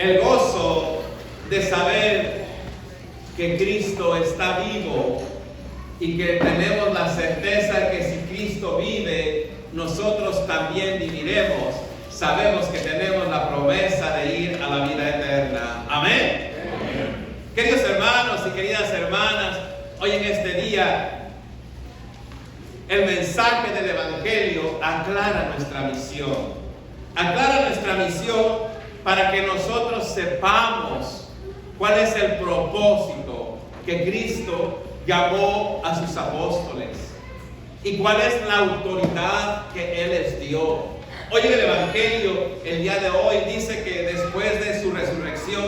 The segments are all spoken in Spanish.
el gozo de saber que Cristo está vivo y que tenemos la certeza que si Cristo vive, nosotros también viviremos. Sabemos que tenemos la promesa de ir a la vida eterna. Amén. Amén. Queridos hermanos y queridas hermanas, hoy en este día el mensaje del Evangelio aclara nuestra misión. Aclara nuestra misión para que nosotros sepamos cuál es el propósito que Cristo llamó a sus apóstoles y cuál es la autoridad que Él les dio. Hoy en el Evangelio, el día de hoy, dice que después de su resurrección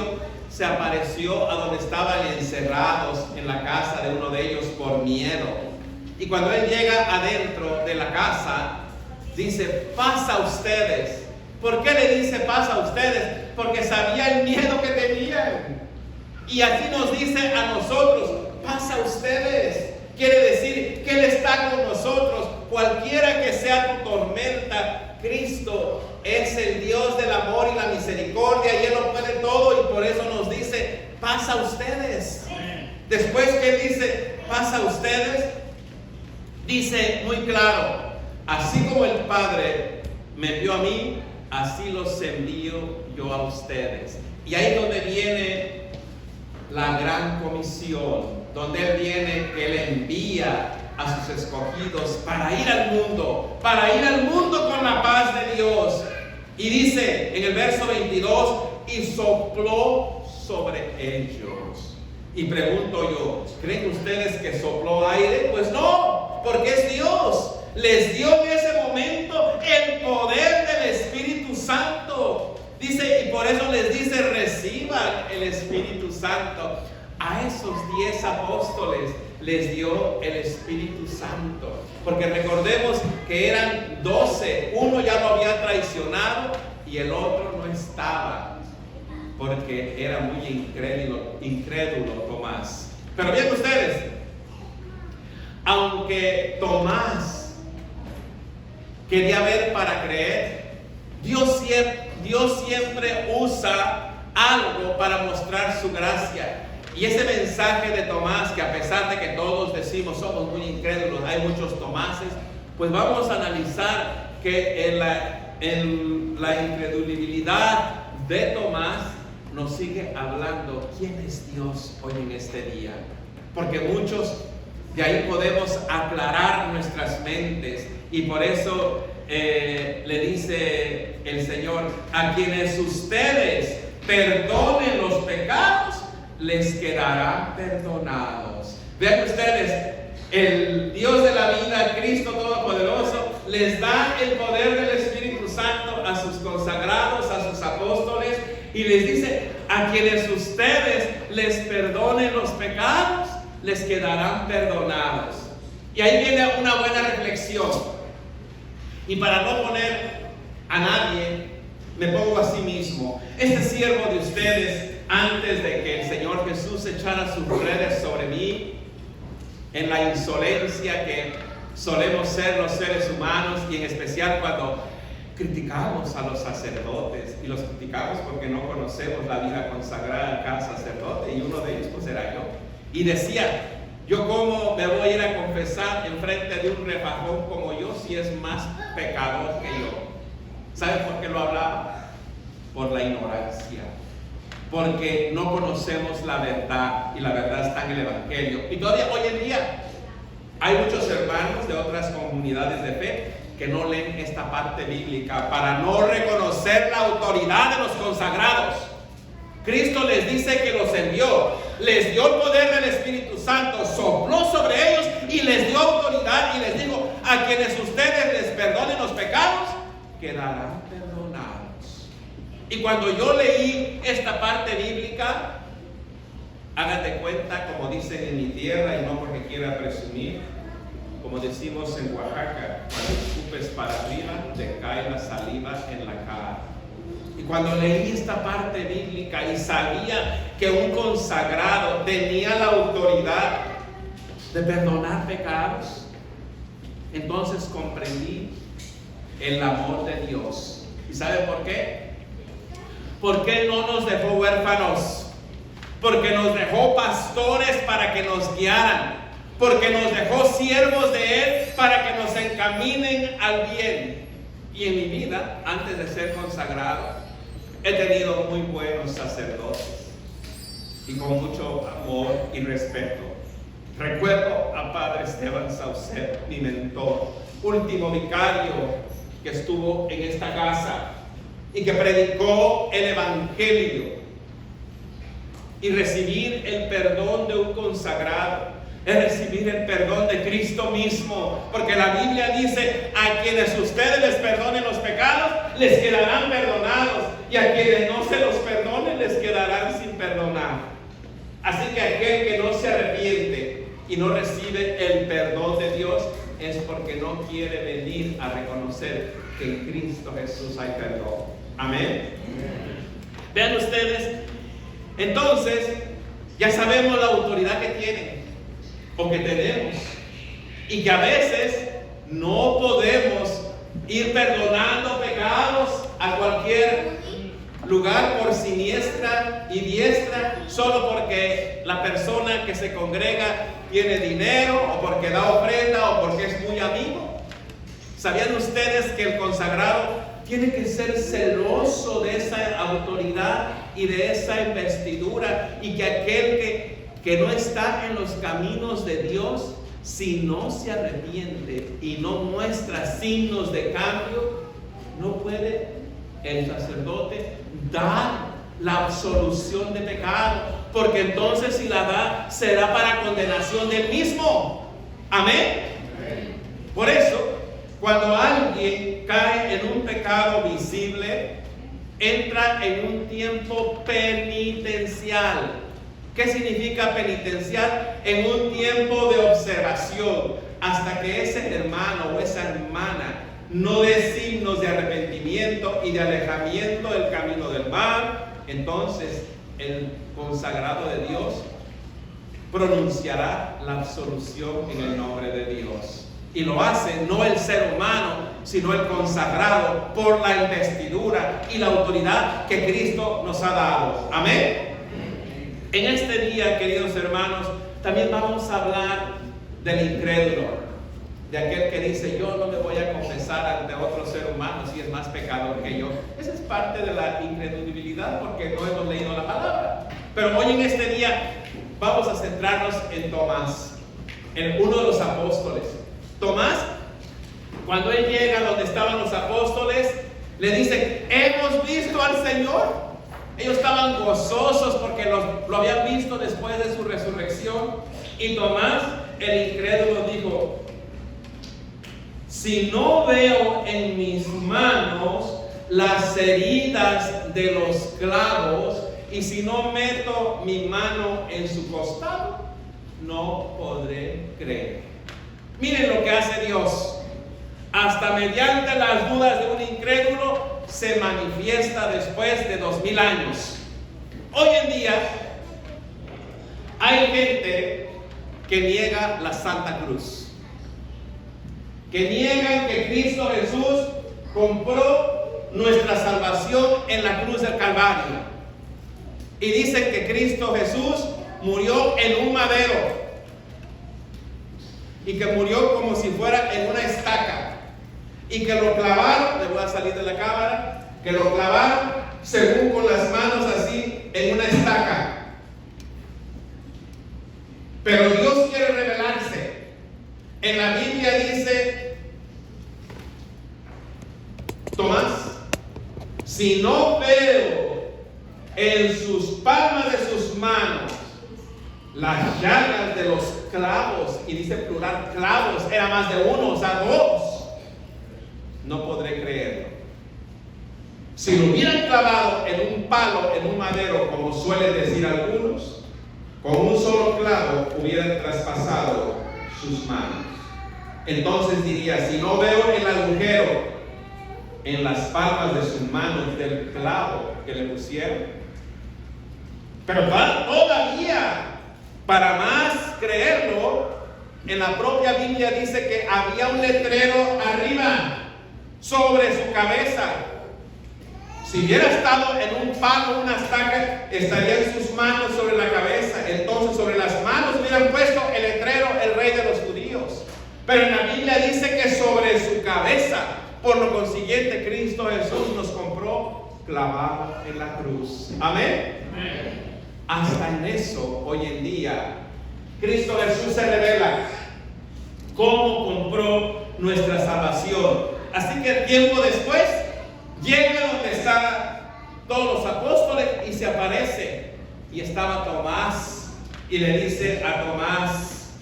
se apareció a donde estaban encerrados en la casa de uno de ellos por miedo. Y cuando Él llega adentro de la casa, dice: paz a ustedes. ¿Por qué le dice paz a ustedes? Porque sabía el miedo que tenían. Y así nos dice a nosotros: paz a ustedes. Quiere decir que Él está con nosotros. Cualquiera que sea tu tormenta, Cristo es el Dios del amor y la misericordia, y Él lo puede todo, y por eso nos dice: paz a ustedes. Después que Él dice paz a ustedes, dice muy claro: así como el Padre me envió a mí, así los envío yo a ustedes. Y ahí es donde viene la gran comisión, donde Él viene, que Él envía a sus escogidos para ir al mundo con la paz de Dios. Y dice en el verso 22: y sopló sobre ellos. Y pregunto yo, ¿creen ustedes que sopló aire? Pues no, porque es Dios. Les dio en ese momento el poder del Espíritu Santo. Dice, y por eso les dice: reciban el Espíritu Santo. A esos 10 apóstoles les dio el Espíritu Santo, porque recordemos que eran 12, uno ya lo había traicionado y el otro no estaba, porque era muy incrédulo Tomás. Pero bien ustedes, aunque Tomás quería ver para creer, Dios siempre usa algo para mostrar su gracia. Y ese mensaje de Tomás, que a pesar de que todos decimos somos muy incrédulos, hay muchos Tomases, pues vamos a analizar que en la incredulidad de Tomás nos sigue hablando quién es Dios hoy en este día. Porque muchos de ahí podemos aclarar nuestras mentes, y por eso le dice el Señor: a quienes ustedes perdonen los pecados, les quedarán perdonados. Vean ustedes, el Dios de la vida, Cristo Todopoderoso, les da el poder del Espíritu Santo a sus consagrados, a sus apóstoles, y les dice: a quienes ustedes les perdonen los pecados, les quedarán perdonados. Y ahí viene una buena reflexión. Y para no poner a nadie, me pongo a sí mismo. Este siervo de ustedes, antes de que el Señor Jesús echara sus redes sobre mí, en la insolencia que solemos ser los seres humanos, y en especial cuando criticamos a los sacerdotes, y los criticamos porque no conocemos la vida consagrada de cada sacerdote, y uno de ellos pues era yo, y decía: yo cómo me voy a ir a confesar en frente de un refajón como yo si es más pecador que yo. ¿Saben por qué lo hablaba? Por la ignorancia, porque no conocemos la verdad, y la verdad está en el Evangelio. Y todavía hoy en día hay muchos hermanos de otras comunidades de fe que no leen esta parte bíblica para no reconocer la autoridad de los consagrados. Cristo les dice que los envió, les dio el poder del Espíritu Santo, sopló sobre ellos y les dio autoridad, y les dijo: a quienes ustedes les perdonen los pecados, quedarán perdonados. Y cuando yo leí esta parte bíblica, hágate cuenta, como dicen en mi tierra, y no porque quiera presumir, como decimos en Oaxaca: cuando escupes para arriba, te cae la saliva en la cara. Y cuando leí esta parte bíblica y sabía que un consagrado tenía la autoridad de perdonar pecados, entonces comprendí el amor de Dios. ¿Y sabe por qué? ¿Por qué no nos dejó huérfanos? Porque nos dejó pastores para que nos guiaran. Porque nos dejó siervos de Él para que nos encaminen al bien. Y en mi vida, antes de ser consagrado, he tenido muy buenos sacerdotes. Y con mucho amor y respeto. Recuerdo a Padre Esteban Saucedo, mi mentor, último vicario que estuvo en esta casa y que predicó el Evangelio. Y recibir el perdón de un consagrado es recibir el perdón de Cristo mismo, porque la Biblia dice: a quienes ustedes les perdonen los pecados, les quedarán perdonados, y a quienes no se los perdonen, les quedarán sin perdonar. Así que aquel que no se arrepiente y no recibe el perdón de Dios es porque no quiere venir a reconocer que en Cristo Jesús hay perdón. Amén. Vean ustedes, entonces ya sabemos la autoridad que tienen o que tenemos, y que a veces no podemos ir perdonando pecados a cualquier lugar por siniestra y diestra, solo porque la persona que se congrega tiene dinero, o porque da ofrenda, o porque es muy amigo. ¿Sabían ustedes que el consagrado tiene que ser celoso de esa autoridad y de esa investidura, y que aquel que no está en los caminos de Dios, si no se arrepiente y no muestra signos de cambio, no puede el sacerdote dar la absolución de pecado, porque entonces si la da, será para condenación del mismo? Amén. Por eso, cuando alguien cae en un pecado visible, entra en un tiempo penitencial. ¿Qué significa penitencial? En un tiempo de observación, hasta que ese hermano o esa hermana no dé signos de arrepentimiento y de alejamiento del camino del mal. Entonces el consagrado de Dios pronunciará la absolución en el nombre de Dios. Y lo hace no el ser humano, sino el consagrado, por la investidura y la autoridad que Cristo nos ha dado. Amén. En este día, queridos hermanos, también vamos a hablar del incrédulo, de aquel que dice: yo no me voy a confesar ante otro ser humano si es más pecador que yo. Esa es parte de la incredulidad, porque no hemos leído la palabra. Pero hoy en este día vamos a centrarnos en Tomás, en uno de los apóstoles. Tomás, cuando él llega donde estaban los apóstoles, le dice: hemos visto al Señor. Ellos estaban gozosos porque lo habían visto después de su resurrección. Y Tomás, el incrédulo, dijo: si no veo en mis manos las heridas de los clavos, y si no meto mi mano en su costado, no podré creer. Miren lo que hace Dios. Hasta mediante las dudas de un incrédulo se manifiesta después de 2000 años. Hoy en día hay gente que niega la Santa Cruz, que niegan que Cristo Jesús compró nuestra salvación en la cruz del Calvario, y dicen que Cristo Jesús murió en un madero y que murió como si fuera en una estaca, y que lo clavaron, le voy a salir de la cámara, que lo clavaron según con las manos así en una estaca. Pero Dios quiere revelarse. En la Biblia dice Tomás: si no veo en sus palmas de sus manos las llagas de los clavos, y dice plural clavos, era más de uno, o sea, dos, no podré creerlo. Si lo hubieran clavado en un palo, en un madero, como suelen decir algunos, con un solo clavo hubieran traspasado sus manos. Entonces diría: si no veo el agujero en las palmas de sus manos del clavo que le pusieron. Pero todavía, para más creerlo, en la propia Biblia dice que había un letrero arriba, sobre su cabeza, Si hubiera estado en un palo, una estaca, estarían sus manos sobre la cabeza. Entonces sobre las manos hubieran puesto el letrero, el Rey de los Judíos. Pero en la Biblia dice que sobre su cabeza. Por lo consiguiente, Cristo Jesús nos compró clavado en la cruz. Amén. Hasta en eso, hoy en día, Cristo Jesús se revela cómo compró nuestra salvación. Así que tiempo después, llega donde están todos los apóstoles y se aparece. Y estaba Tomás y le dice a Tomás: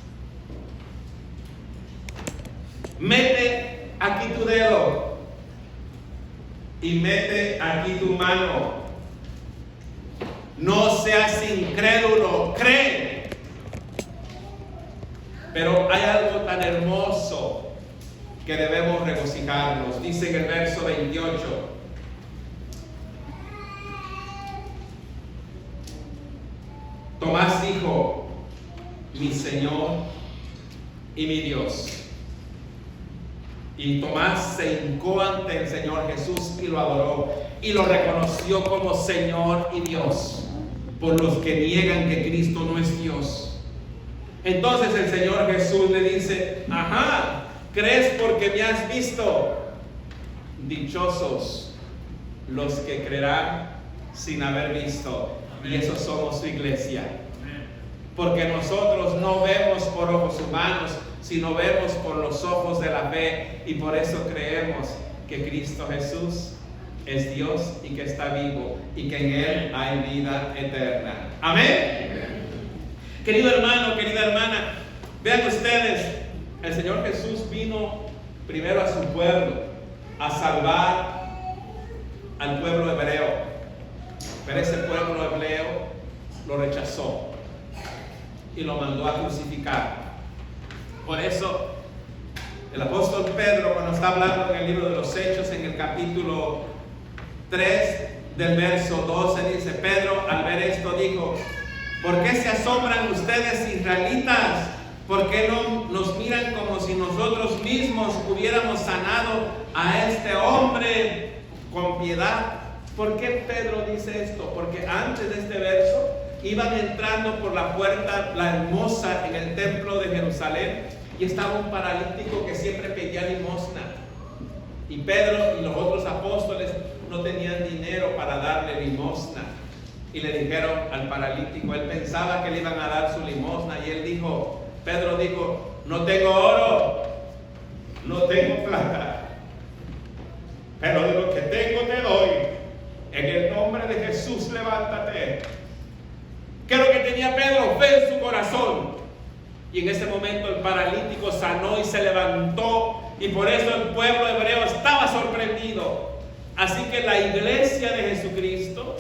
mete aquí tu dedo y mete aquí tu mano. No seas incrédulo, cree. Pero hay algo tan hermoso que debemos regocijarnos. Dice en el verso 28: Tomás dijo: mi Señor y mi Dios. Y Tomás se hincó ante el Señor Jesús y lo adoró y lo reconoció como Señor y Dios, por los que niegan que Cristo no es Dios. Entonces el Señor Jesús le dice: ajá, ¿crees porque me has visto? Dichosos los que creerán sin haber visto. Amén. Y esos somos su iglesia. Amén. Porque nosotros no vemos por ojos humanos, sino vemos por los ojos de la fe, y por eso creemos que Cristo Jesús es Dios y que está vivo y que en Él hay vida eterna. Amén. Querido hermano, querida hermana, vean ustedes, el Señor Jesús vino primero a su pueblo, a salvar al pueblo hebreo, pero ese pueblo hebreo lo rechazó y lo mandó a crucificar. Por eso el apóstol Pedro, cuando está hablando en el libro de los Hechos, en el capítulo 3 del verso 12, dice: Pedro al ver esto dijo: ¿por qué se asombran ustedes, israelitas? ¿Por qué no nos miran como si nosotros mismos hubiéramos sanado a este hombre con piedad? ¿Por qué Pedro dice esto? Porque antes de este verso iban entrando por la puerta, la hermosa, en el templo de Jerusalén, y estaba un paralítico que siempre pedía limosna. Y Pedro y los otros apóstoles no tenían dinero para darle limosna. Y le dijeron al paralítico, él pensaba que le iban a dar su limosna, y él dijo, Pedro dijo: no tengo oro, no tengo plata, pero de lo que tengo te doy. En el nombre de Jesús, levántate. ¿Qué es lo que tenía Pedro? Fe en su corazón. Y en ese momento el paralítico sanó y se levantó, y por eso el pueblo hebreo estaba sorprendido. Así que la iglesia de Jesucristo,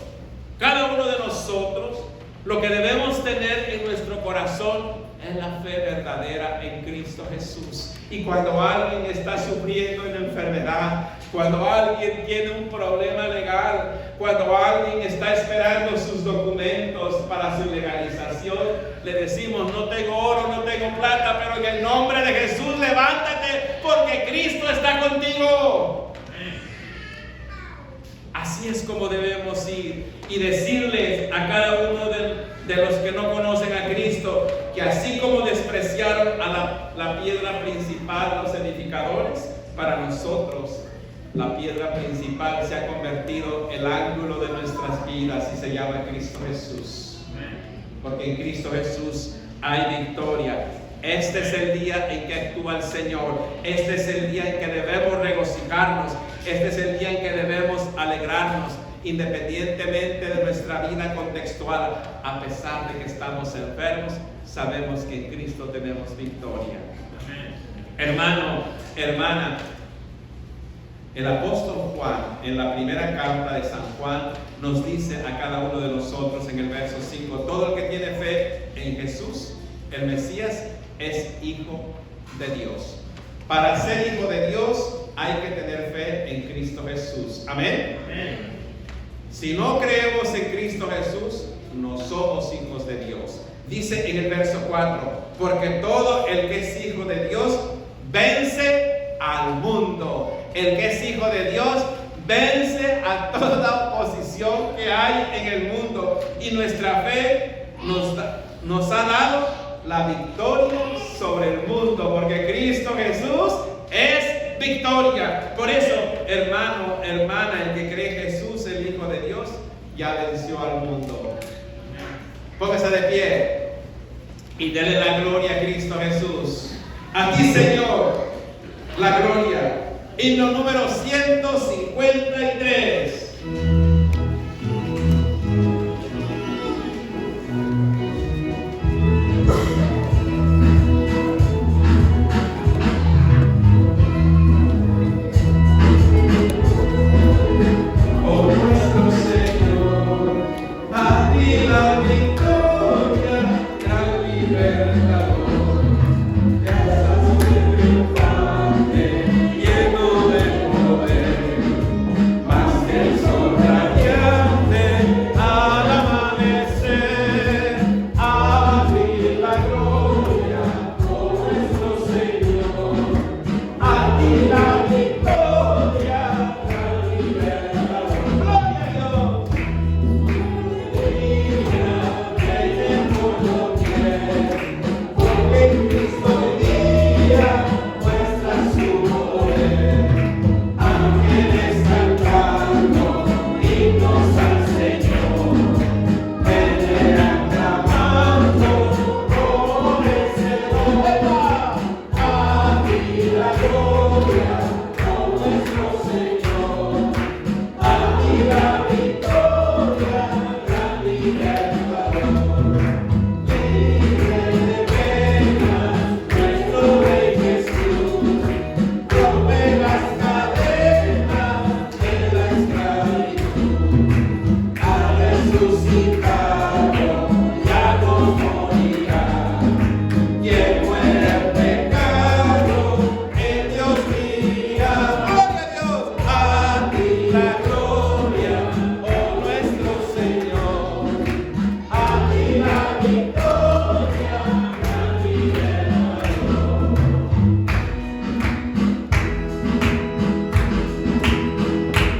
cada uno de nosotros, lo que debemos tener en nuestro corazón es la fe verdadera en Cristo Jesús. Y cuando alguien está sufriendo en enfermedad, cuando alguien tiene un problema legal, cuando alguien está esperando sus documentos para su legalización, le decimos: no tengo oro, no tengo plata, pero en el nombre de Jesús levántate, porque Cristo está contigo. Así es como debemos ir y decirles a cada uno de los que no conocen a Cristo que así como despreciaron a la piedra principal los edificadores, para nosotros la piedra principal se ha convertido en el ángulo de nuestras vidas y se llama Cristo Jesús. Porque en Cristo Jesús hay victoria. Este es el día en que actúa el Señor. Este es el día en que debemos regocijarnos. Este es el día en que debemos alegrarnos, independientemente de nuestra vida contextual. A pesar de que estamos enfermos, sabemos que en Cristo tenemos victoria. Amén. Hermano, hermana, el apóstol Juan, en la primera carta de San Juan, nos dice a cada uno de nosotros en el verso 5: todo el que tiene fe en Jesús, el Mesías, es hijo de Dios. Para ser hijo de Dios hay que tener fe en Cristo Jesús. Amén. Amén. Si no creemos en Cristo Jesús, no somos hijos de Dios. Dice en el verso 4: porque todo el que es hijo de Dios vence al mundo. El que es hijo de Dios vence a toda oposición que hay en el mundo, y nuestra fe nos ha dado la victoria sobre el mundo, porque Cristo Jesús es victoria. Por eso, hermano, hermana, el que cree en Jesús, el Hijo de Dios, ya venció al mundo. Póngase de pie y dele la gloria a Cristo Jesús. A ti, Señor, la gloria. Himno número 153.